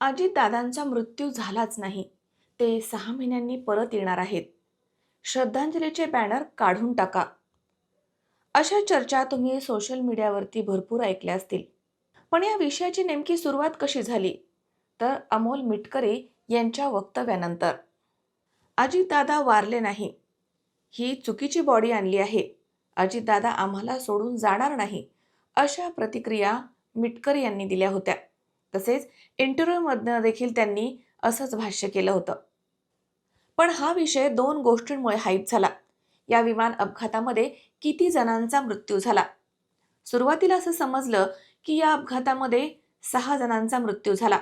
अजितदादांचा मृत्यू झालाच नाही. ते 6 महिन्यांनी परत येणार आहेत. श्रद्धांजलीचे बॅनर काढून टाका. अशा चर्चा तुम्ही सोशल मीडियावरती भरपूर ऐकल्या असतील. पण या विषयाची नेमकी सुरुवात कशी झाली? तर अमोल मिटकरी यांच्या वक्तव्यानंतर. अजितदादा वारले नाही. ही चुकीची बॉडी आणली आहे. अजितदादा आम्हाला सोडून जाणार नाही. अशा प्रतिक्रिया मिटकरी यांनी दिल्या होत्या. तसेच इंटरव्ह्यूमधनं देखील त्यांनी असंच भाष्य केलं होतं. पण हा विषय 2 गोष्टींमुळे हाईप झाला. या विमान अपघातामध्ये किती जणांचा मृत्यू झाला? सुरुवातीला असं समजलं की या अपघातामध्ये 6 जणांचा मृत्यू झाला.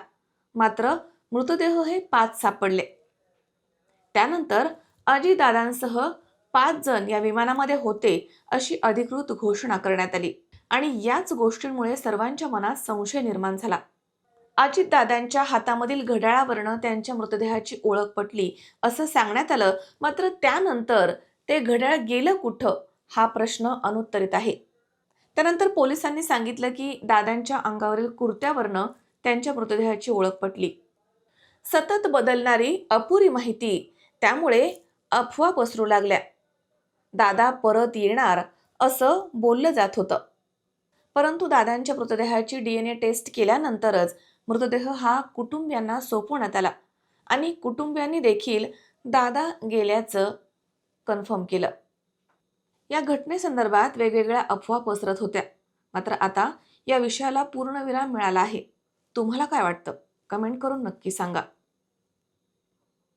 मात्र मृतदेह हे 5 सापडले. त्यानंतर अजितदादांसह 5 जण या विमानामध्ये होते अशी अधिकृत घोषणा करण्यात आली. आणि याच गोष्टींमुळे सर्वांच्या मनात संशय निर्माण झाला. अजितदादांच्या हातामधील घड्याळावरनं त्यांच्या मृतदेहाची ओळख पटली असं सांगण्यात आलं. मात्र त्यानंतर ते घड्याळ गेलं कुठं हा प्रश्न अनुत्तरित आहे. त्यानंतर पोलिसांनी सांगितलं की दादांच्या अंगावरील कुर्त्यावरनं त्यांच्या मृतदेहाची ओळख पटली. सतत बदलणारी अपुरी माहिती, त्यामुळे अफवा पसरू लागल्या. दादा परत येणार असं बोललं जात होतं. परंतु दादांच्या मृतदेहाची DNA टेस्ट केल्यानंतरच मृतदेह हा कुटुंबियांना सोपवण्यात आला आणि कुटुंबियांनी देखील दादा गेल्याचं कन्फर्म केलं. या घटनेसंदर्भात वेगवेगळ्या अफवा पसरत होत्या. मात्र आता या विषयाला पूर्णविराम मिळाला आहे. तुम्हाला काय वाटतं? कमेंट करून नक्की सांगा.